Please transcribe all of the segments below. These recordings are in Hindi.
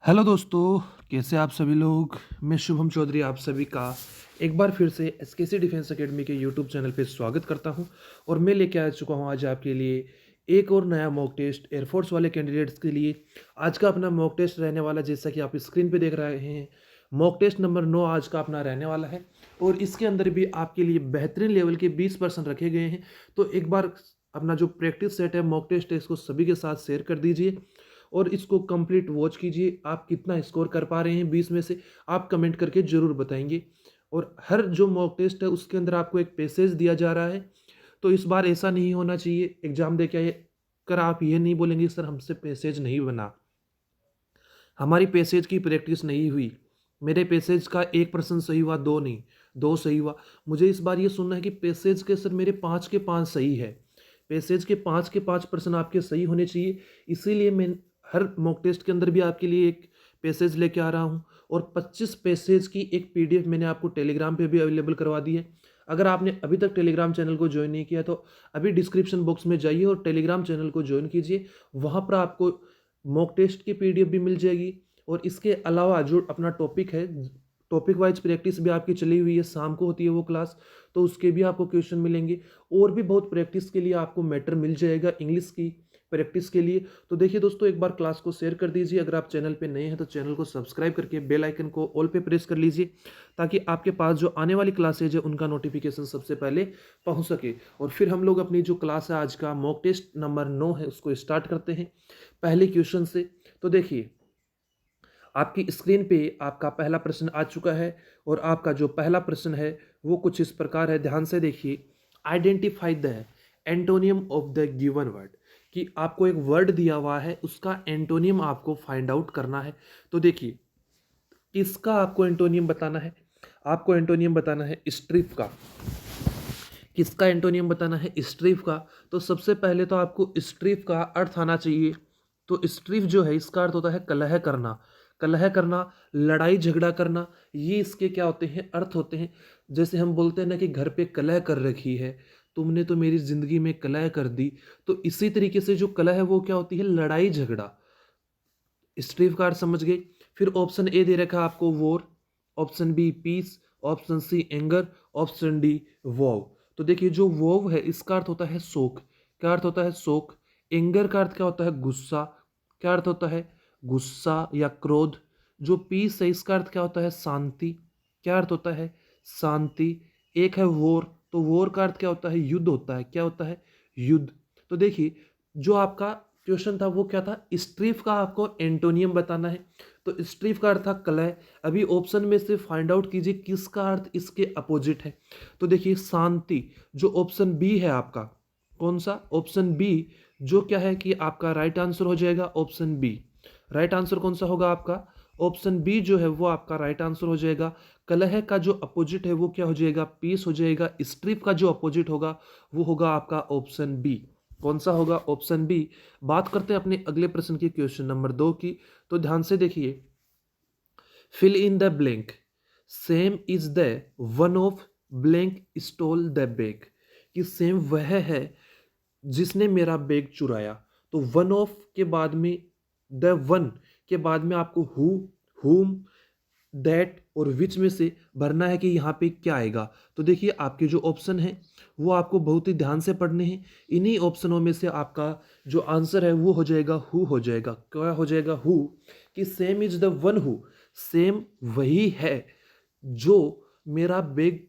हेलो दोस्तों, कैसे आप सभी लोग। मैं शुभम चौधरी आप सभी का एक बार फिर से एसकेसी डिफेंस एकेडमी के यूट्यूब चैनल पे स्वागत करता हूं। और मैं लेके आ चुका हूं आज आपके लिए एक और नया मॉक टेस्ट एयरफोर्स वाले कैंडिडेट्स के लिए। आज का अपना मॉक टेस्ट रहने वाला, जैसा कि आप स्क्रीन पे देख रहे हैं, मॉक टेस्ट नंबर 9 आज का अपना रहने वाला है। और इसके अंदर भी आपके लिए बेहतरीन लेवल के 20% रखे गए हैं। तो एक बार अपना जो प्रैक्टिस सेट है मॉक टेस्ट है, इसको सभी के साथ शेयर कर दीजिए और इसको कंप्लीट वॉच कीजिए। आप कितना स्कोर कर पा रहे हैं 20 में से, आप कमेंट करके ज़रूर बताएंगे। और हर जो मॉक टेस्ट है उसके अंदर आपको एक पैसेज दिया जा रहा है। तो इस बार ऐसा नहीं होना चाहिए एग्जाम दे के आए कर आप ये नहीं बोलेंगे सर हमसे पैसेज नहीं बना, हमारी पैसेज की प्रैक्टिस नहीं हुई, मेरे पैसेज का 1% सही हुआ, दो नहीं, दो सही हुआ। मुझे इस बार ये सुनना है कि पैसेज के सर मेरे 5 के 5 सही है। पैसेज के 5 के 5% आपके सही होने चाहिए। इसीलिए मैं हर मॉक टेस्ट के अंदर भी आपके लिए एक पैसेज लेके आ रहा हूँ। और 25 पैसेज की एक पीडीएफ मैंने आपको टेलीग्राम पे भी अवेलेबल करवा दी है। अगर आपने अभी तक टेलीग्राम चैनल को ज्वाइन नहीं किया तो अभी डिस्क्रिप्शन बॉक्स में जाइए और टेलीग्राम चैनल को ज्वाइन कीजिए। वहाँ पर आपको मॉक टेस्ट की पीडीएफ भी मिल जाएगी। और इसके अलावा जो अपना टॉपिक है, टॉपिक वाइज प्रैक्टिस भी आपकी चली हुई है, शाम को होती है वो क्लास, तो उसके भी आपको क्वेश्चन मिलेंगे। और भी बहुत प्रैक्टिस के लिए आपको मैटर मिल जाएगा इंग्लिश की प्रैक्टिस के लिए। तो देखिए दोस्तों, एक बार क्लास को शेयर कर दीजिए। अगर आप चैनल पे नए हैं तो चैनल को सब्सक्राइब करके बेल आइकन को ऑल पे प्रेस कर लीजिए, ताकि आपके पास जो आने वाली क्लासेज है उनका नोटिफिकेशन सबसे पहले पहुंच सके। और फिर हम लोग अपनी जो क्लास है आज का मॉक टेस्ट नंबर 9 है उसको स्टार्ट करते हैं पहले क्वेश्चन से। तो देखिए, आपकी स्क्रीन पे आपका पहला प्रश्न आ चुका है। और आपका जो पहला प्रश्न है वो कुछ इस प्रकार है, ध्यान से देखिए। Identify the antonym of the given word. कि आपको एक वर्ड दिया हुआ है, उसका एंटोनियम आपको फाइंड आउट करना है। तो देखिए, किसका आपको एंटोनियम बताना है। आपको एंटोनियम बताना है स्ट्रिप का। किसका एंटोनियम बताना है, स्ट्रिप का। तो सबसे पहले तो आपको स्ट्रिप का अर्थ आना चाहिए। तो स्ट्रिप जो है इसका अर्थ होता है कलह करना। कलह करना, लड़ाई झगड़ा करना, ये इसके क्या होते हैं, अर्थ होते हैं। जैसे हम बोलते हैं ना कि घर पे कलह कर रखी है, तुमने तो मेरी जिंदगी में कलह कर दी। तो इसी तरीके से जो कलह है वो क्या होती है, लड़ाई झगड़ा। स्ट्रिप का अर्थ समझ गए। फिर ऑप्शन ए दे रखा है आपको war, option B peace, option C anger, option D wow. तो देखिए, जो वॉव है इसका अर्थ होता है शोक। क्या अर्थ होता है, शोक। एंगर का अर्थ क्या होता है, गुस्सा। क्या अर्थ होता है, गुस्सा या क्रोध। जो पीस है इसका अर्थ क्या होता है, शांति। क्या अर्थ होता है, शांति। एक है वॉर, तो वॉर का अर्थ क्या होता है, युद्ध होता है। क्या होता है, युद्ध। तो देखिए, जो आपका क्वेश्चन था वो क्या था, स्ट्रीफ का आपको एंटोनियम बताना है। तो स्ट्रीफ का अर्थ था कलह। अभी ऑप्शन में से फाइंड आउट कीजिए किसका अर्थ इसके अपोजिट है। तो देखिए, शांति, जो ऑप्शन बी है आपका, कौन सा, ऑप्शन बी, जो क्या है कि आपका राइट आंसर हो जाएगा ऑप्शन बी। राइट आंसर कौन सा होगा आपका, ऑप्शन बी जो है वो आपका राइट आंसर हो जाएगा। कलह का जो अपोजिट है वो क्या हो जाएगा, पीस हो जाएगा। स्ट्रिप का जो अपोजिट होगा वो होगा आपका ऑप्शन बी। कौन सा होगा, ऑप्शन बी। बात करते हैं अपने अगले प्रश्न की, क्वेश्चन नंबर 2 की। तो ध्यान से देखिए, fill in the blank, Sam is the one of blank stole the bag. कि सेम वह है जिसने मेरा बैग चुराया। तो वन ऑफ के बाद में, द वन के बाद में आपको हु, हुम, दैट और विच में से भरना है कि यहाँ पे क्या आएगा। तो देखिए, आपके जो ऑप्शन है वो आपको बहुत ही ध्यान से पढ़ने हैं। इन्हीं ऑप्शनों में से आपका जो आंसर है वो हो जाएगा हु हो जाएगा। क्या हो जाएगा, हु। कि same is the one who, same वही है जो मेरा बैग,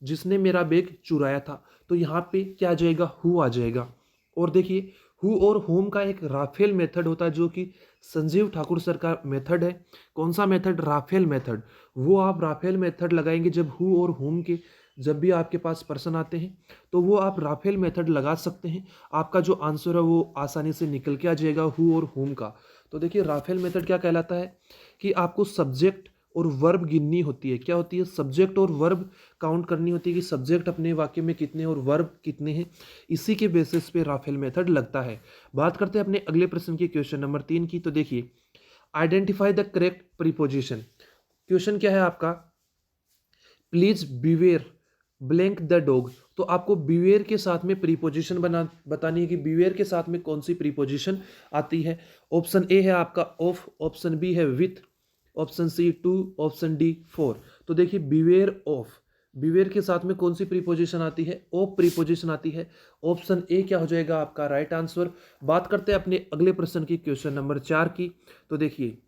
जिसने मेरा बैग चुराया था। तो यहाँ पे क्या आ जाएगा, हु आ जाएगा। और देखिए, हु और होम का एक राफेल मेथड होता है जो कि संजीव ठाकुर सर का मेथड है। कौन सा मेथड, राफेल मेथड। वो आप राफेल मेथड लगाएंगे जब हु और होम के, जब भी आपके पास पर्सन आते हैं तो वो आप राफेल मेथड लगा सकते हैं। आपका जो आंसर है वो आसानी से निकल के आ जाएगा हु और होम का। तो देखिए, राफेल मेथड क्या कहलाता है कि आपको सब्जेक्ट और वर्ब गिननी होती है। क्या होती है, सब्जेक्ट और वर्ब काउंट करनी होती है कि सब्जेक्ट अपने वाक्य में कितने और वर्ब कितने हैं। इसी के बेसिस पे राफेल मेथड लगता है। बात करते हैं अपने अगले प्रश्न की, क्वेश्चन नंबर 3 की। तो देखिए, identify the correct preposition. Question क्या है आपका, please beware blank the dog, तो आपको बीवेयर के साथ में प्रीपोजिशन बतानी है कि बीवेयर के साथ में कौन सी प्रीपोजिशन आती है। ऑप्शन ए है आपका ऑफ, ऑप्शन बी है with, option C to, option D for. तो देखिए बीवेयर ऑफ, बीवेयर के साथ में कौन सी प्रीपोजिशन आती है, ऑफ प्रीपोजिशन आती है। ऑप्शन ए क्या हो जाएगा आपका राइट आंसर। बात करते हैं अपने अगले प्रश्न की, क्वेश्चन नंबर 4 की। तो देखिए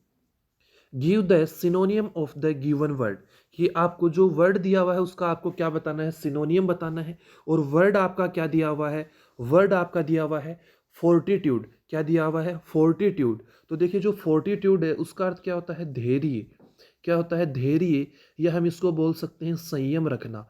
give the सिनोनियम of the given word, कि आपको जो वर्ड दिया हुआ है उसका आपको क्या बताना है, सिनोनियम बताना है। और वर्ड आपका क्या दिया हुआ है, वर्ड आपका दिया हुआ है फोर्टिट्यूड। क्या दिया हुआ है, फोर्टिट्यूड। तो देखिए जो फोर्टिट्यूड है उसका अर्थ क्या होता है, धैर्य। क्या होता है, धैर्य, या हम इसको बोल सकते हैं संयम रखना,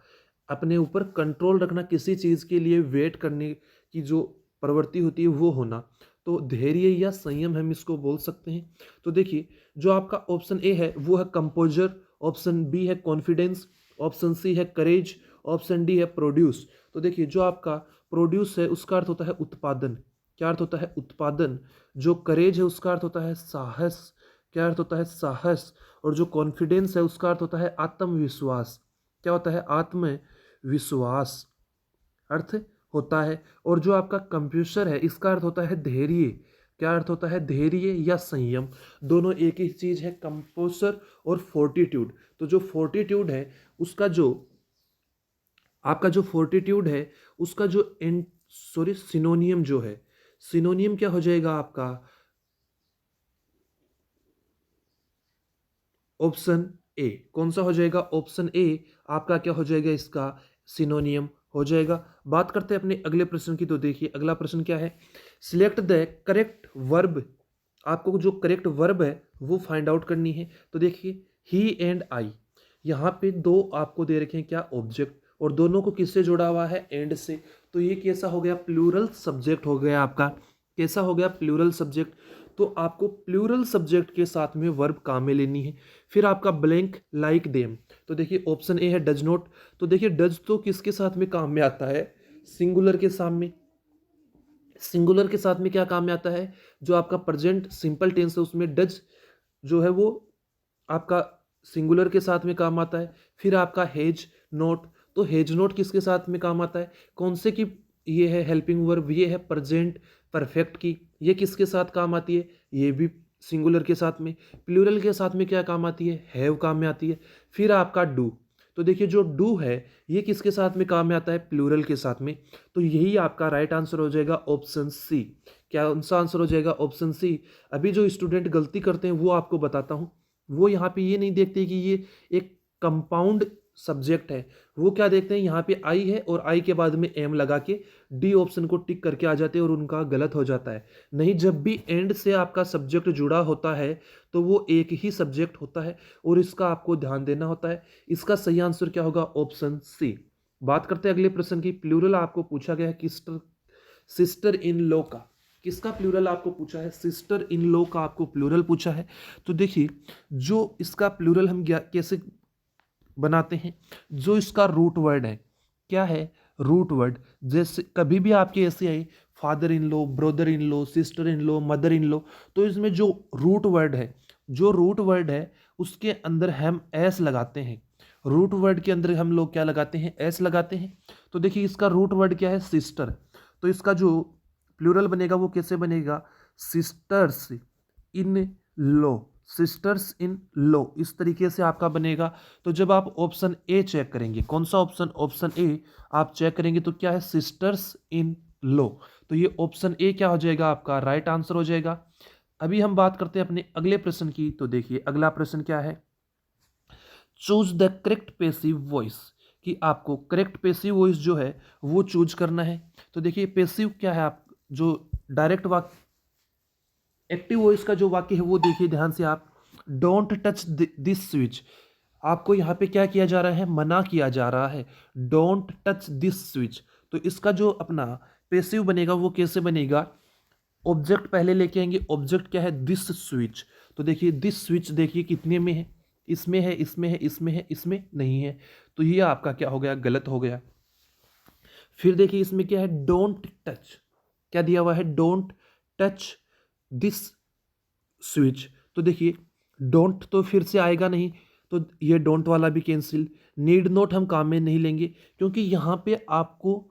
अपने ऊपर कंट्रोल रखना, किसी चीज़ के लिए वेट करने की जो प्रवृत्ति होती है वो होना। तो धैर्य या संयम हम इसको बोल सकते हैं। तो देखिए जो आपका ऑप्शन ए है वो है कंपोजर, ऑप्शन बी है कॉन्फिडेंस, ऑप्शन सी है करेज, ऑप्शन डी है प्रोड्यूस। तो देखिए जो आपका प्रोड्यूस है उसका अर्थ होता है उत्पादन। क्या अर्थ होता है, उत्पादन। जो करेज है उसका अर्थ होता है साहस। क्या अर्थ होता है, साहस। और जो कॉन्फिडेंस है उसका अर्थ होता है आत्मविश्वास। क्या होता है, आत्मविश्वास अर्थ होता है। और जो आपका कंप्यूटर है इसका अर्थ होता है धैर्य। क्या अर्थ होता है, धैर्य या संयम। दोनों एक ही चीज है, कंपोजर और फोर्टिट्यूड। तो जो फोर्टिट्यूड है उसका जो आपका जो फोर्टिट्यूड है उसका जो सिनोनियम जो है, सिनोनियम क्या हो जाएगा आपका, ऑप्शन ए। कौन सा हो जाएगा, ऑप्शन ए आपका क्या हो जाएगा, इसका सिनोनियम हो जाएगा। बात करते हैं अपने अगले प्रश्न की। तो देखिए अगला प्रश्न क्या है, सिलेक्ट द करेक्ट वर्ब। आपको जो करेक्ट वर्ब है वो फाइंड आउट करनी है। तो देखिए ही एंड आई, यहाँ पे दो आपको दे रखे हैं क्या, ऑब्जेक्ट, और दोनों को किससे जुड़ा हुआ है, एंड से। तो ये कैसा हो गया, प्लूरल सब्जेक्ट हो गया आपका। कैसा हो गया, प्लूरल सब्जेक्ट। तो आपको प्लूरल सब्जेक्ट के साथ में वर्ब काम में लेनी है। फिर आपका ब्लैंक लाइक देम। तो देखिए ऑप्शन ए है डज नॉट। तो देखिए डज तो किसके साथ में काम में आता है, सिंगुलर के सामने, सिंगुलर के साथ में क्या काम में आता है, जो आपका प्रेजेंट सिंपल टेंस है उसमें डज जो है वो आपका सिंगुलर के साथ में काम आता है। फिर आपका हेज नोट, तो हेज नोट किसके साथ में काम आता है, कौन से की, ये है हेल्पिंग वर्ब, ये है प्रेजेंट परफेक्ट की, ये किसके साथ काम आती है, ये भी सिंगुलर के साथ में। प्लूरल के साथ में क्या काम आती है, हैव काम में आती है। फिर आपका डू, तो देखिए जो डू है ये किसके साथ में काम में आता है, प्लूरल के साथ में। तो यही आपका राइट आंसर हो जाएगा ऑप्शन सी। क्या कौन सा आंसर हो जाएगा, ऑप्शन सी। अभी जो स्टूडेंट गलती करते हैं वो आपको बताता हूँ, वो यहाँ पे ये नहीं देखते कि ये एक कंपाउंड सब्जेक्ट है। वो क्या देखते हैं, यहाँ पे आई है और आई के बाद में एम लगा के डी ऑप्शन को टिक करके आ जाते हैं, और उनका गलत हो जाता है। नहीं, जब भी एंड से आपका सब्जेक्ट जुड़ा होता है तो वो एक ही सब्जेक्ट होता है, और इसका आपको ध्यान देना होता है। इसका सही आंसर क्या होगा, ऑप्शन सी। बात करते हैं अगले प्रश्न की। प्लूरल आपको पूछा गया है किस्टर, सिस्टर इन लॉ का, किसका प्लूरल आपको पूछा है, सिस्टर इन लॉ का आपको प्लूरल पूछा है। तो देखिए जो इसका प्लूरल हम कैसे बनाते हैं, जो इसका रूट वर्ड है, क्या है, रूट वर्ड। जैसे कभी भी आपके ऐसे आए father in law, brother in law, sister in law, mother in law, तो इसमें जो रूट वर्ड है, जो रूट वर्ड है उसके अंदर हम एस लगाते हैं। रूट वर्ड के अंदर हम लोग क्या लगाते हैं, एस लगाते हैं। तो देखिए इसका रूट वर्ड क्या है, सिस्टर। तो इसका जो प्लूरल बनेगा वो कैसे बनेगा, sisters in law, sisters in law, इस तरीके से आपका बनेगा। तो जब आप ऑप्शन ए चेक करेंगे, कौन सा ऑप्शन, ऑप्शन ए आप चेक करेंगे तो क्या है, सिस्टर्स इन लॉ। तो ये ऑप्शन ए क्या हो जाएगा, आपका राइट आंसर हो जाएगा। अभी हम बात करते हैं अपने अगले प्रश्न की। तो देखिए अगला प्रश्न क्या है, choose the correct passive voice, कि आपको करेक्ट पेसिव वॉइस जो है वो चूज करना है। तो देखिए पेसिव क्या है, आप जो डायरेक्ट वाक्य, एक्टिव वॉइस का जो वाक्य है वो देखिए ध्यान से आप, डोंट टच दिस स्विच। आपको यहाँ पे क्या किया जा रहा है, मना किया जा रहा है, डोंट टच दिस स्विच। तो इसका जो अपना पेसिव बनेगा वो कैसे बनेगा, ऑब्जेक्ट पहले लेके आएंगे। ऑब्जेक्ट क्या है, दिस स्विच। तो देखिए दिस स्विच देखिए कितने में है, इसमें है, इसमें है, इसमें है, इसमें नहीं है। तो ये आपका क्या हो गया, गलत हो गया। फिर देखिए इसमें क्या है, डोंट टच, क्या दिया हुआ है, डोंट टच दिस स्विच। तो देखिए डोंट तो फिर से आएगा नहीं, तो ये डोंट वाला भी कैंसिल। नीड नोट हम काम में नहीं लेंगे क्योंकि यहाँ पे आपको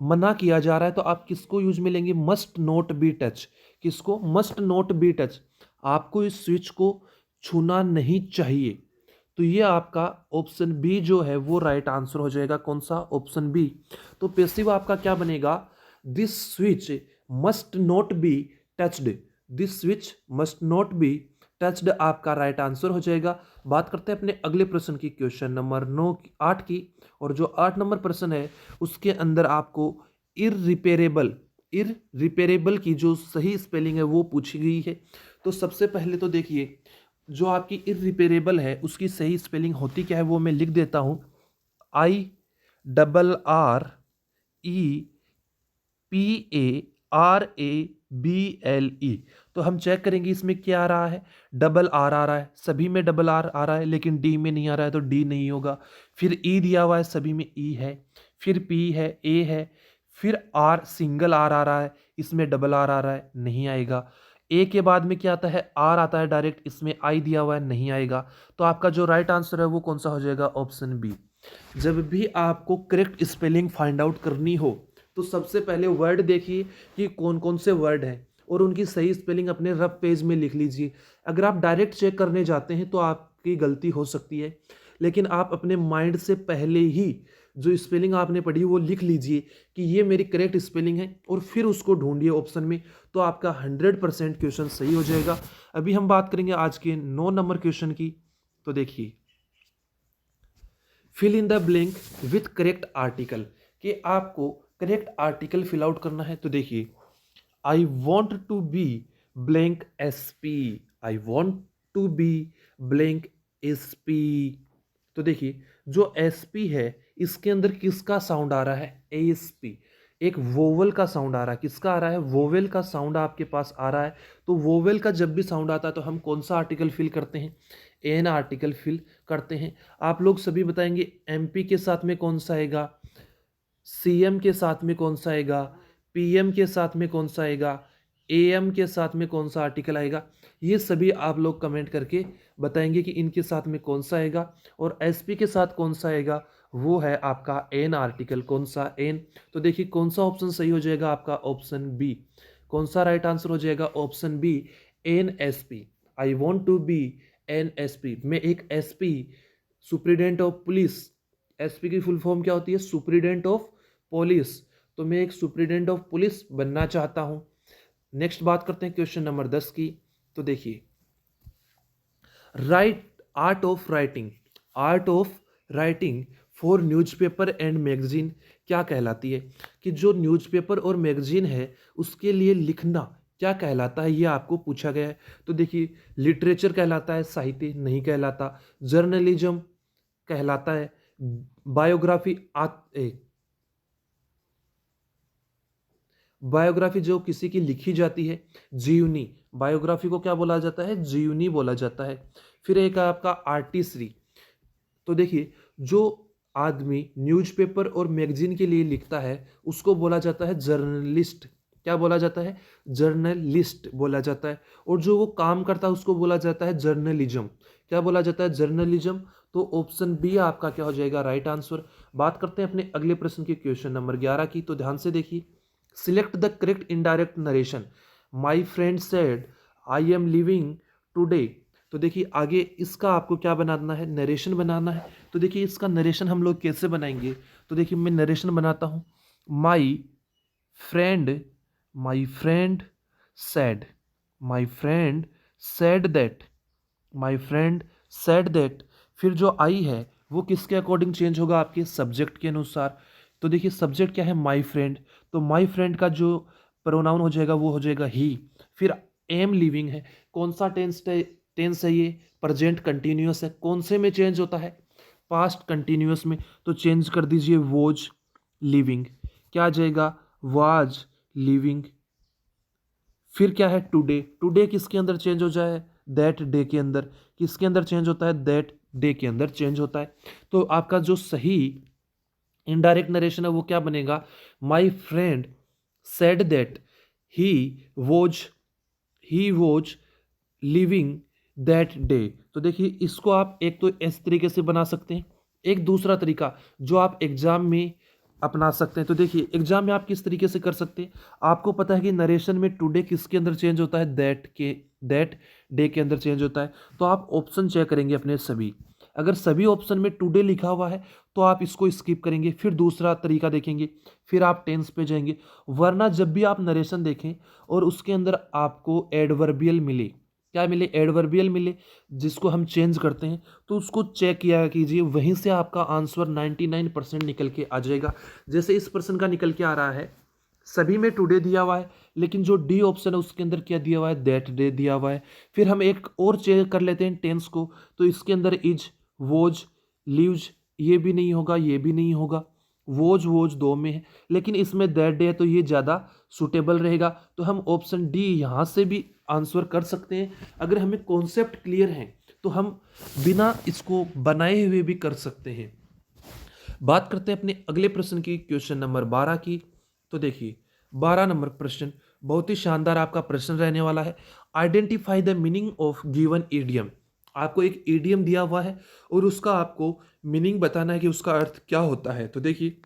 मना किया जा रहा है, तो आप किसको यूज में लेंगे? Must not be touch. किसको? Must not be touch. आपको इस स्विच को छूना नहीं चाहिए। तो ये आपका ऑप्शन बी जो है वो राइट आंसर हो जाएगा। कौन सा? Option B. तो पैसिव आपका क्या बनेगा? This switch must not be touched. This switch must not be touched आपका राइट आंसर हो जाएगा। बात करते हैं अपने अगले प्रश्न की, क्वेश्चन नंबर 8 की। और जो 8 नंबर प्रश्न है उसके अंदर आपको इररिपेरेबल की जो सही स्पेलिंग है वो पूछी गई है। तो सबसे पहले तो देखिए, जो आपकी इररिपेरेबल है उसकी सही स्पेलिंग होती क्या है वो मैं लिख देता हूं। IRREPARABLE। तो हम चेक करेंगे इसमें क्या आ रहा है। डबल आर आ रहा है, सभी में डबल आर आ रहा है, लेकिन डी में नहीं आ रहा है, तो डी नहीं होगा। फिर ई दिया हुआ है, सभी में ई है। फिर पी है, ए है। फिर आर, सिंगल आर आ रहा है, इसमें डबल आर आ रहा है, नहीं आएगा। ए के बाद में क्या आता है? आर आता है डायरेक्ट, इसमें आई दिया हुआ है, नहीं आएगा। तो आपका जो राइट आंसर है वो कौन सा हो जाएगा? Option B. जब भी आपको करेक्ट स्पेलिंग फाइंड आउट करनी हो तो सबसे पहले वर्ड देखिए कि कौन कौन से वर्ड हैं और उनकी सही स्पेलिंग अपने रफ पेज में लिख लीजिए। अगर आप डायरेक्ट चेक करने जाते हैं तो आपकी गलती हो सकती है, लेकिन आप अपने माइंड से पहले ही जो स्पेलिंग आपने पढ़ी वो लिख लीजिए कि ये मेरी करेक्ट स्पेलिंग है, और फिर उसको ढूंढिए ऑप्शन में, तो आपका 100% क्वेश्चन सही हो जाएगा। अभी हम बात करेंगे आज के 9 नंबर क्वेश्चन की। तो देखिए, fill in the blank with correct article, कि आपको करेक्ट आर्टिकल फिल आउट करना है। तो देखिए, I want to be blank S P. I want to be blank S P. तो देखिए, जो एस पी है इसके अंदर किसका साउंड आ रहा है? S P. एक वोवेल का साउंड आ रहा है। किसका आ रहा है? वोवेल का साउंड आपके पास आ रहा है। तो वोवेल का जब भी साउंड आता है तो हम कौन सा आर्टिकल फिल करते हैं? एन आर्टिकल फिल करते हैं। आप लोग सभी बताएंगे एमपी के साथ में कौन सा आएगा, सीएम के साथ में कौन सा आएगा, पीएम के साथ में कौन सा आएगा, एएम के साथ में कौन सा आर्टिकल आएगा। ये सभी आप लोग कमेंट करके बताएंगे कि इनके साथ में कौन सा आएगा। और एसपी के साथ कौन सा आएगा? वो है आपका एन आर्टिकल। कौन सा? एन। तो देखिए, कौन सा ऑप्शन सही हो जाएगा? आपका ऑप्शन बी। कौन सा राइट आंसर हो जाएगा? Option B, an S P. I want to be an S P. मैं एक S P, superintendent of police. SP की फुल फॉर्म क्या होती है? Superintendent of police. तो मैं एक सुप्रीडेंट ऑफ पुलिस बनना चाहता हूं। नेक्स्ट बात करते हैं क्वेश्चन नंबर 10 की। तो देखिए, right art of writing. Art of writing for newspaper and magazine क्या कहलाती है? कि जो न्यूज़पेपर और मैगजीन है उसके लिए लिखना क्या कहलाता है, ये आपको पूछा गया है। तो देखिए, लिटरेचर कहलाता है, साहित्य नहीं कहलाता। जर्नलिज्म कहलाता है। बायोग्राफी बायोग्राफी जो किसी की लिखी जाती है, जीवनी। बायोग्राफी को क्या बोला जाता है? जीवनी बोला जाता है। फिर एक है आपका आर्टिस्ट्री। तो देखिए, जो आदमी न्यूज़पेपर और मैगजीन के लिए लिखता है उसको बोला जाता है जर्नलिस्ट। क्या बोला जाता है? जर्नलिस्ट बोला जाता है। और जो वो काम करता है उसको बोला जाता है जर्नलिज्म। क्या बोला जाता है? जर्नलिज्म। तो ऑप्शन बी आपका क्या हो जाएगा? Right answer. बात करते हैं अपने अगले प्रश्न की, क्वेश्चन नंबर 11 की। तो ध्यान से देखिए, select the correct indirect narration. My friend said I am living today. तो देखिए, आगे इसका आपको क्या बनाना है? नरेशन बनाना है। तो देखिए, इसका नरेशन हम लोग कैसे बनाएंगे? तो देखिए, मैं नरेशन बनाता हूं। My friend my friend said my friend said that my friend said that. फिर जो आई है वो किसके अकॉर्डिंग चेंज होगा? आपके सब्जेक्ट के अनुसार। तो देखिए, सब्जेक्ट क्या है? My friend. तो माई फ्रेंड का जो प्रोनाउन हो जाएगा वो हो जाएगा ही। फिर एम लिविंग है। कौन सा टेंस है ये? प्रेजेंट कंटिन्यूअस है। कौन से में चेंज होता है? पास्ट कंटिन्यूअस में। तो चेंज कर दीजिए वोज लिविंग। क्या आ जाएगा? Was living. फिर क्या है? टुडे। टुडे किसके अंदर चेंज हो जाए? दैट डे के अंदर। किसके अंदर चेंज होता है? दैट डे के अंदर चेंज होता है। तो आपका जो सही इनडायरेक्ट नरेशन है वो क्या बनेगा? My friend said that he was he was leaving that day. तो देखिए इसको आप एक तो इस तरीके से बना सकते हैं, एक दूसरा तरीका जो आप एग्जाम में अपना सकते हैं। तो देखिए एग्जाम में आप किस तरीके से कर सकते हैं, आपको पता है कि नरेशन में टुडे किसके अंदर चेंज होता है, दैट डे के अंदर चेंज होता है। तो आप ऑप्शन चेक करेंगे अपने सभी, अगर सभी ऑप्शन में टुडे लिखा हुआ है तो आप इसको स्किप करेंगे, फिर दूसरा तरीका देखेंगे, फिर आप टेंस पे जाएंगे। वरना जब भी आप नरेशन देखें और उसके अंदर आपको एडवर्बियल मिले, क्या मिले, एडवर्बियल मिले, जिसको हम चेंज करते हैं, तो उसको चेक किया कीजिए, वहीं से आपका आंसर 99% निकल के आ जाएगा। जैसे इस पर्सन का निकल के आ रहा है, सभी में टुडे दिया हुआ है, लेकिन जो डी ऑप्शन है उसके अंदर क्या दिया हुआ है, दैट डे दिया हुआ है। फिर हम एक और चेक कर लेते हैं टेंस को, तो इसके अंदर इज, वोज, लिव्स, ये भी नहीं होगा, ये भी नहीं होगा, वोज दो में है, लेकिन इसमें दैट डे है तो ये ज़्यादा सुटेबल रहेगा। तो हम ऑप्शन डी यहाँ से भी आंसर कर सकते हैं। अगर हमें कॉन्सेप्ट क्लियर है तो हम बिना इसको बनाए हुए भी कर सकते हैं। बात करते हैं अपने अगले प्रश्न की, क्वेश्चन नंबर 12 की। तो देखिए 12 नंबर प्रश्न बहुत ही शानदार आपका प्रश्न रहने वाला है। Identify the meaning of given idiom. आपको एक ईडियम दिया हुआ है और उसका आपको मीनिंग बताना है कि उसका अर्थ क्या होता है। तो देखिए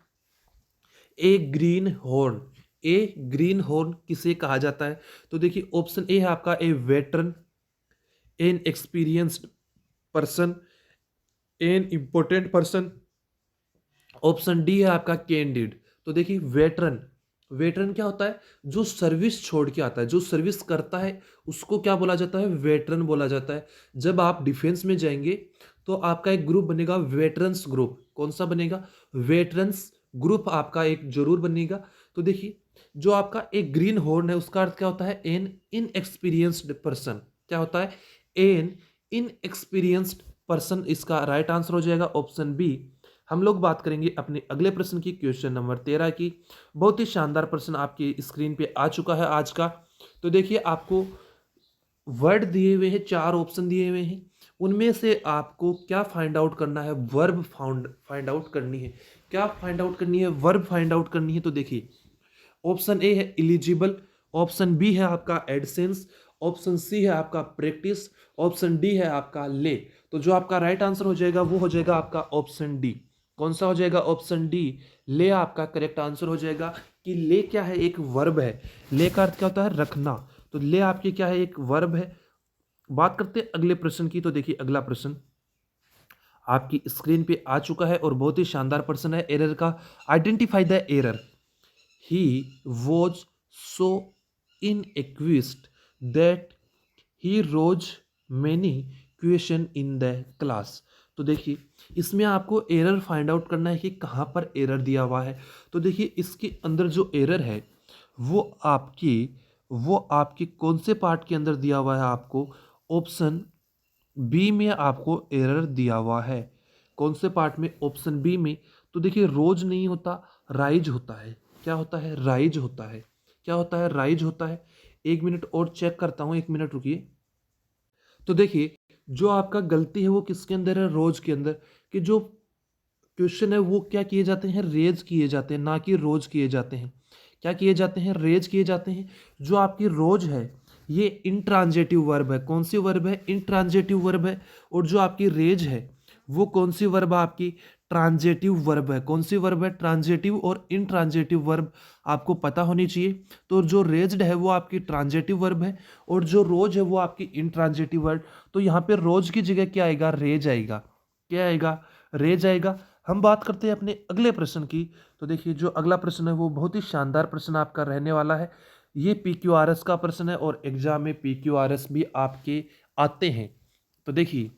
ए ग्रीन हॉर्न, ए ग्रीन हॉर्न किसे कहा जाता है। तो देखिए ऑप्शन ए है आपका a veteran, an experienced person, an important person. Option D है आपका कैंडिड। तो देखिए वेटरन, वेटरन क्या होता है, जो सर्विस छोड़ के आता है, जो सर्विस करता है उसको क्या बोला जाता है, वेटरन बोला जाता है। जब आप डिफेंस में जाएंगे तो आपका एक ग्रुप बनेगा वेटरन्स ग्रुप। कौन सा बनेगा, वेटरन्स ग्रुप आपका एक जरूर बनेगा। तो देखिए जो आपका एक ग्रीन हॉर्न है उसका अर्थ क्या होता है, एन इनएक्सपीरियंस्ड पर्सन। क्या होता है, एन इनएक्सपीरियंस्ड पर्सन। इसका राइट आंसर हो जाएगा ऑप्शन बी। हम लोग बात करेंगे अपने अगले प्रश्न की, क्वेश्चन नंबर 13 की। बहुत ही शानदार प्रश्न आपकी स्क्रीन पे आ चुका है आज का। तो देखिए आपको वर्ड दिए हुए हैं, 4 ऑप्शन दिए हुए हैं, उनमें से आपको क्या फाइंड आउट करना है, वर्ब फाइंड आउट करनी है। क्या फाइंड आउट करनी है, वर्ब फाइंड आउट करनी है। तो देखिए ऑप्शन ए है इलिजिबल, ऑप्शन बी है आपका एडसेंस, ऑप्शन सी है आपका प्रैक्टिस, ऑप्शन डी है आपका ले। तो जो आपका राइट आंसर हो जाएगा वो हो जाएगा आपका ऑप्शन डी। कौन सा हो जाएगा, ऑप्शन डी, ले आपका करेक्ट आंसर हो जाएगा। कि ले क्या है, एक वर्ब है। ले का अर्थ क्या होता है, रखना। तो ले आपकी क्या है, एक वर्ब है। बात करते हैं अगले प्रश्न की। तो देखिए अगला प्रश्न आपकी स्क्रीन पे आ चुका है और बहुत ही शानदार प्रश्न है एरर का। Identify the error. He was so inequipped that he rose many question in the class। तो देखिए इसमें आपको एरर फाइंड आउट करना है कि कहाँ पर एरर दिया हुआ है। तो देखिए इसके अंदर जो एरर है वो आपकी कौन से पार्ट के अंदर दिया हुआ है, आपको ऑप्शन बी में आपको एरर दिया हुआ है। कौन से पार्ट में, ऑप्शन बी में। तो देखिए रोज नहीं होता, राइज होता है। क्या होता है, राइज होता है। क्या होता है, राइज होता है। 1 मिनट और चेक करता हूं, 1 मिनट रुकिए। तो देखिए जो आपका गलती है वो किसके अंदर है, रोज के अंदर। कि जो क्वेश्चन है वो क्या किए जाते हैं, रेज किए जाते हैं, ना कि रोज किए जाते हैं। क्या किए जाते हैं, रेज किए जाते हैं। जो आपकी रोज है ये इंट्रांजेटिव वर्ब है। कौन सी वर्ब है, इंट्रांजेटिव वर्ब है। और जो आपकी रेज है वो कौन सी वर्ब है, आपकी ट्रांजेटिव वर्ब है। कौन सी वर्ब है, ट्रांजेटिव और इंट्रांजेटिव वर्ब आपको पता होनी चाहिए। तो जो रेज्ड है वो आपकी ट्रांजेटिव वर्ब है और जो रोज है वो आपकी इंट्रांजेटिव वर्ब। तो यहाँ पे रोज की जगह क्या आएगा, रेज आएगा। क्या आएगा, रेज आएगा। हम बात करते हैं अपने अगले प्रश्न की। तो देखिए जो अगला प्रश्न है वो बहुत ही शानदार प्रश्न आपका रहने वाला है। ये PQRS का प्रश्न है और एग्जाम में PQRS भी आपके आते हैं। तो देखिए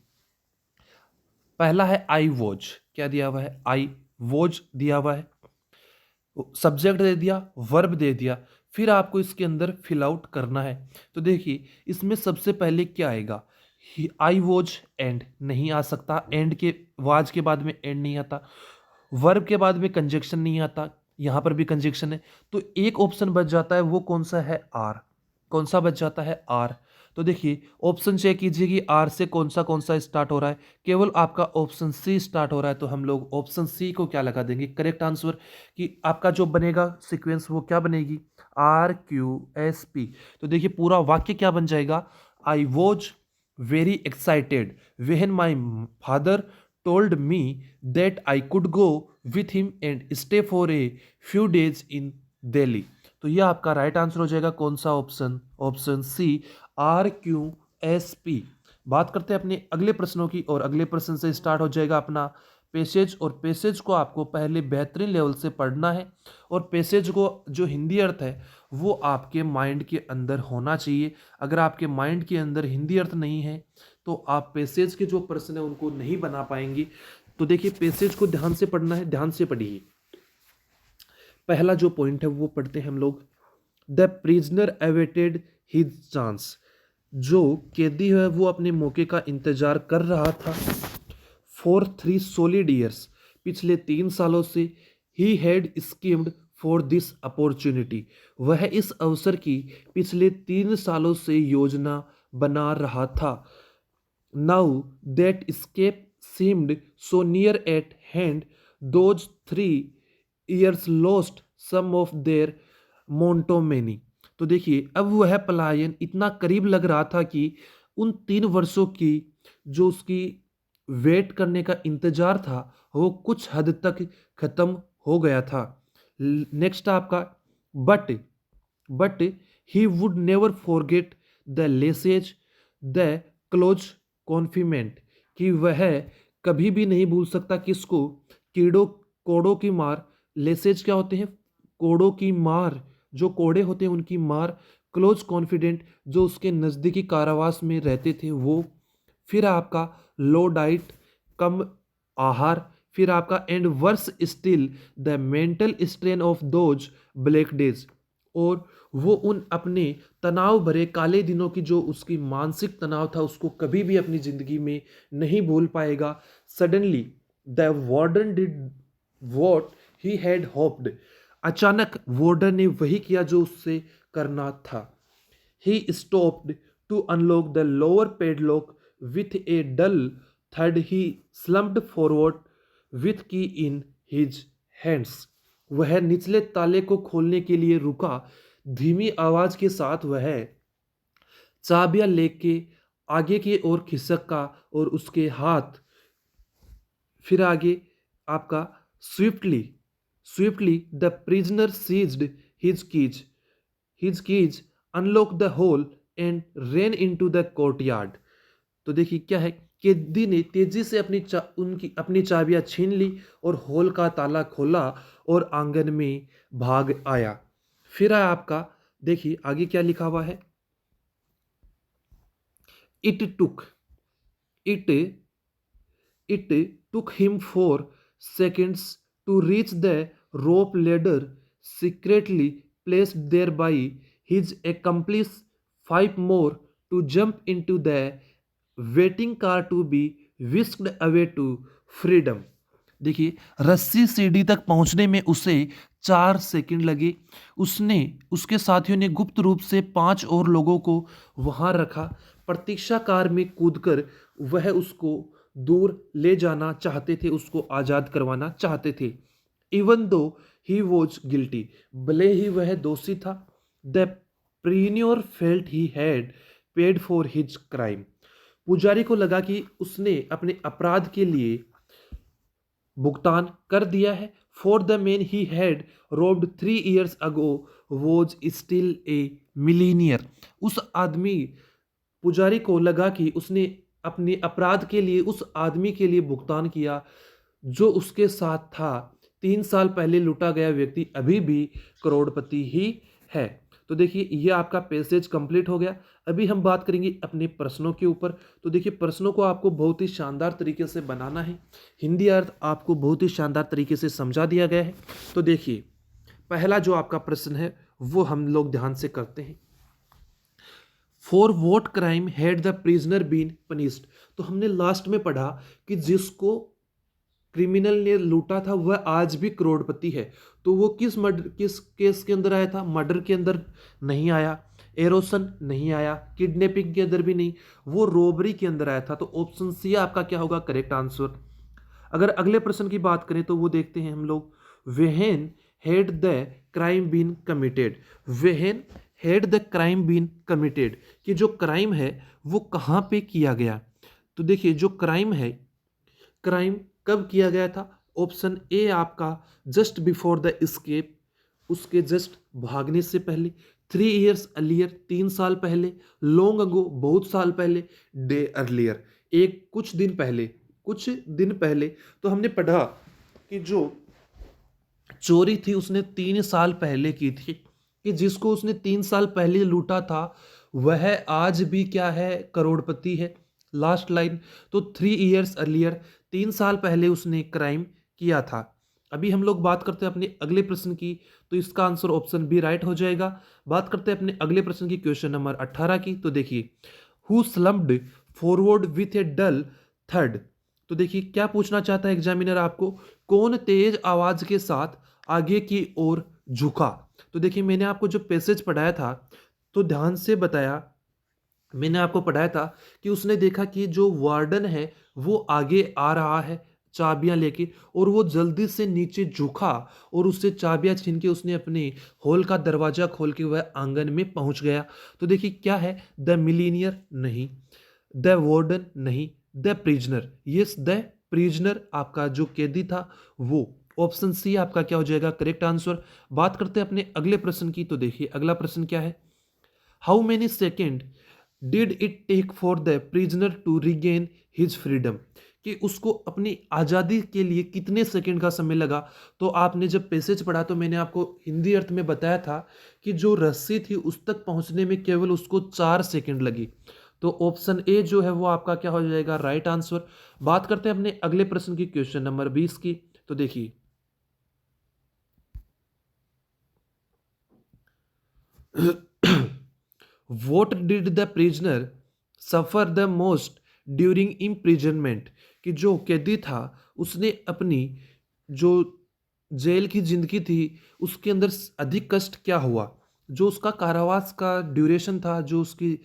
पहला है आई वॉच। क्या दिया हुआ है, आई वॉच दिया हुआ है। सब्जेक्ट दे दिया, वर्ब दे दिया, फिर आपको इसके अंदर फिल आउट करना है। तो देखिए इसमें सबसे पहले क्या आएगा, आई वॉच एंड नहीं आ सकता, एंड के वाज के बाद में एंड नहीं आता, वर्ब के बाद में कंजक्शन नहीं आता, यहां पर भी कंजक्शन है। तो एक ऑप्शन बच जाता है, वो कौन सा है, आर। कौन सा बच जाता है, आर। तो देखिए ऑप्शन चेक कीजिए कि आर से कौन सा स्टार्ट हो रहा है। केवल आपका ऑप्शन सी स्टार्ट हो रहा है, तो हम लोग ऑप्शन सी को क्या लगा देंगे, करेक्ट आंसर। कि आपका जो बनेगा सीक्वेंस वो क्या बनेगी, RQSP। तो देखिए पूरा वाक्य क्या बन जाएगा, I was very excited when my father told me that I could go with him and stay for a few days in Delhi। तो ये आपका राइट आंसर हो जाएगा कौन सा ऑप्शन? Option C, RQSP। बात करते हैं अपने अगले प्रश्नों की, और अगले प्रश्न से स्टार्ट हो जाएगा अपना पैसेज। और पैसेज को आपको पहले बेहतरीन लेवल से पढ़ना है, और पैसेज को जो हिंदी अर्थ है वो आपके माइंड के अंदर होना चाहिए। अगर आपके माइंड के अंदर हिंदी अर्थ नहीं है तो आप पैसेज के जो प्रश्न है उनको नहीं बना पाएंगे। तो देखिए, पैसेज को ध्यान से पढ़ना है, ध्यान से पढ़िए। पहला जो पॉइंट है वो पढ़ते हैं हम लोग। The prisoner awaited his chance. जो कैदी है वो अपने मौके का इंतजार कर रहा था। फॉर 3 solid years, पिछले 3 सालों से he had schemed for this opportunity. वह इस अवसर की पिछले 3 सालों से योजना बना रहा था। Now that escape seemed so near at hand, those 3 years lost some of their मोन्टोमेनी। तो देखिए, अब वह पलायन इतना करीब लग रहा था कि उन 3 वर्षों की जो उसकी वेट करने का इंतजार था वो कुछ हद तक खत्म हो गया था। नेक्स्ट आपका, but he would never forget the lessons the close confinement. कि वह कभी भी नहीं भूल सकता किसको? कीड़ों कोड़ों की मार। लेसेज क्या होते हैं? कोड़ों की मार, जो कोड़े होते हैं उनकी मार। क्लोज कॉन्फिडेंट, जो उसके नज़दीकी कारावास में रहते थे वो। फिर आपका लो डाइट, कम आहार। फिर आपका and worse still the mental strain of those black days. और वो उन अपने तनाव भरे काले दिनों की जो उसकी मानसिक तनाव था उसको कभी भी अपनी ज़िंदगी में नहीं भूल पाएगा। Suddenly the warden did what he had hoped. अचानक वार्डन ने वही किया जो उससे करना था। He stopped to unlock the lower padlock with a dull थर्ड। He slumped forward with key in his hands. वह निचले ताले को खोलने के लिए रुका। धीमी आवाज के साथ वह चाबियां लेके आगे की ओर खिसका और उसके हाथ फिर आगे आपका swiftly the prisoner seized his keys unlock the hole and ran into the courtyard. तो देखिए क्या है, कैदी ने तेजी से अपनी चाबियां छीन ली और हॉल का ताला खोला और आंगन में भाग आया। फिर है आपका, देखिए आगे क्या लिखा हुआ है। It took it it took him 4 seconds to reach the rope ladder secretly placed there by his accomplice, 5 more to jump into the waiting car to be whisked away to freedom। देखिए, रस्सी सीढ़ी तक पहुंचने में उसे 4 सेकंड लगे। उसके साथियों ने गुप्त रूप से 5 और लोगों को वहां रखा। प्रतीक्षा कार में कूदकर वह उसको दूर ले जाना चाहते थे, उसको आज़ाद करवाना चाहते थे। Even though he was guilty, भले ही वह दोषी था। The prisoner felt he had paid for his crime. पुजारी को लगा कि उसने अपने अपराध के लिए भुगतान कर दिया है। For the man he had robed 3 years ago was still a millionaire. उस आदमी, पुजारी को लगा कि उसने अपने अपराध के लिए उस आदमी के लिए भुगतान किया जो उसके साथ था। 3 साल पहले लूटा गया व्यक्ति अभी भी करोड़पति ही है। तो देखिए, ये आपका पैसेज कंप्लीट हो गया। अभी हम बात करेंगे अपने प्रश्नों के ऊपर। तो देखिए, प्रश्नों को आपको बहुत ही शानदार तरीके से बनाना है। हिंदी अर्थ आपको बहुत ही शानदार तरीके से समझा दिया गया है। तो देखिए, पहला जो आपका प्रश्न है वो हम लोग ध्यान से करते हैं। For what crime had the prisoner been punished. तो हमने लास्ट में पढ़ा कि जिसको क्रिमिनल ने लूटा था वह आज भी करोड़पति है। तो वो किस केस के अंदर आया था? मर्डर के अंदर नहीं आया, एरोसन नहीं आया, किडनैपिंग के अंदर भी नहीं, वो रॉबरी के अंदर आया था। तो ऑप्शन सी आपका क्या होगा करेक्ट आंसर। अगर अगले प्रश्न की बात करें तो वो देखते हैं हम लोग। When had the crime been committed. When had the crime been committed, कि जो क्राइम है वो कहाँ पे किया गया। तो देखिए जो क्राइम है, क्राइम कब किया गया था। ऑप्शन ए आपका जस्ट बिफोर द एस्केप, उसके जस्ट भागने से पहले, 3 years अर्लियर 3 साल पहले, लॉन्ग अगो बहुत साल पहले, डे अर्लियर एक कुछ दिन पहले, कुछ दिन पहले। तो हमने पढ़ा कि जो चोरी थी उसने 3 साल पहले की थी, कि जिसको उसने 3 साल पहले लूटा था वह आज भी क्या है, करोड़पति है। लास्ट लाइन, तो 3 years अर्लियर 3 साल पहले उसने क्राइम किया था। अभी हम लोग बात करते हैं अपने अगले प्रश्न की, तो इसका आंसर ऑप्शन बी राइट हो जाएगा। बात करते हैं अपने अगले प्रश्न की, क्वेश्चन नंबर 18 की। तो देखिए who slumped forward with a dull थर्ड। तो देखिए क्या पूछना चाहता है एग्जामिनर आपको, कौन तेज आवाज के साथ आगे की ओर झुका। तो देखिए मैंने आपको जो पैसेज पढ़ाया था, तो ध्यान से बताया, मैंने आपको पढ़ाया था कि उसने देखा कि जो वार्डन है वो आगे आ रहा है चाबियां लेके, और वो जल्दी से नीचे झुका और उससे चाबियां छीन के उसने अपने हॉल का दरवाजा खोल के वह आंगन में पहुंच गया। तो देखिए क्या है, द मिलीनियर नहीं, द वार्डन नहीं, the prisoner, yes the prisoner आपका जो कैदी था वो। ऑप्शन सी आपका क्या हो जाएगा करेक्ट आंसर। बात करते हैं अपने अगले प्रश्न की। तो देखिए अगला प्रश्न क्या है, how many second did it take for the prisoner to regain his freedom, कि उसको अपनी आज़ादी के लिए कितने सेकंड का समय लगा। तो आपने जब पैसेज पढ़ा तो मैंने आपको हिंदी अर्थ में बताया था कि जो रस्सी थी उस तक पहुंचने में केवल उसको 4 सेकंड लगी। तो ऑप्शन ए जो है वो आपका क्या हो जाएगा राइट आंसर। बात करते हैं अपने अगले प्रश्न की, क्वेश्चन नंबर 20 की। तो देखिए what did the prisoner suffer the most during imprisonment, कि जो कैदी था उसने अपनी जो जेल की जिंदगी थी उसके अंदर अधिक कष्ट क्या हुआ। जो उसका कारावास का ड्यूरेशन था, जो उसकी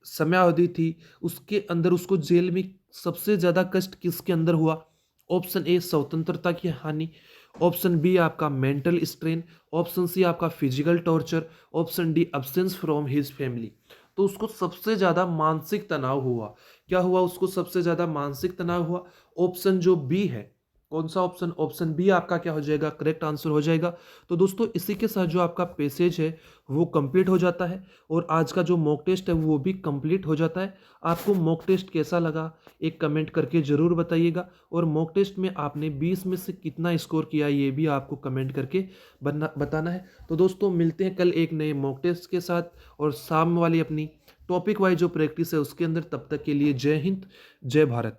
समयावधि थी, उसके अंदर उसको जेल में सबसे ज्यादा कष्ट किसके अंदर हुआ। ऑप्शन ए स्वतंत्रता की हानि, ऑप्शन बी आपका मेंटल स्ट्रेन, ऑप्शन सी आपका physical torture, option D absence from his family. तो उसको सबसे ज्यादा मानसिक तनाव हुआ। क्या हुआ उसको सबसे ज्यादा मानसिक तनाव हुआ। ऑप्शन जो बी है, कौन सा ऑप्शन, ऑप्शन बी आपका क्या हो जाएगा करेक्ट आंसर हो जाएगा। तो दोस्तों इसी के साथ जो आपका पैसेज है वो कंप्लीट हो जाता है, और आज का जो मॉक टेस्ट है वो भी कंप्लीट हो जाता है। आपको मॉक टेस्ट कैसा लगा एक कमेंट करके ज़रूर बताइएगा, और मॉक टेस्ट में आपने 20 में से कितना स्कोर किया ये भी आपको कमेंट करके बताना है। तो दोस्तों मिलते हैं कल एक नए मॉक टेस्ट के साथ, और शाम वाली अपनी टॉपिक वाइज जो प्रैक्टिस है उसके अंदर। तब तक के लिए जय हिंद, जय भारत।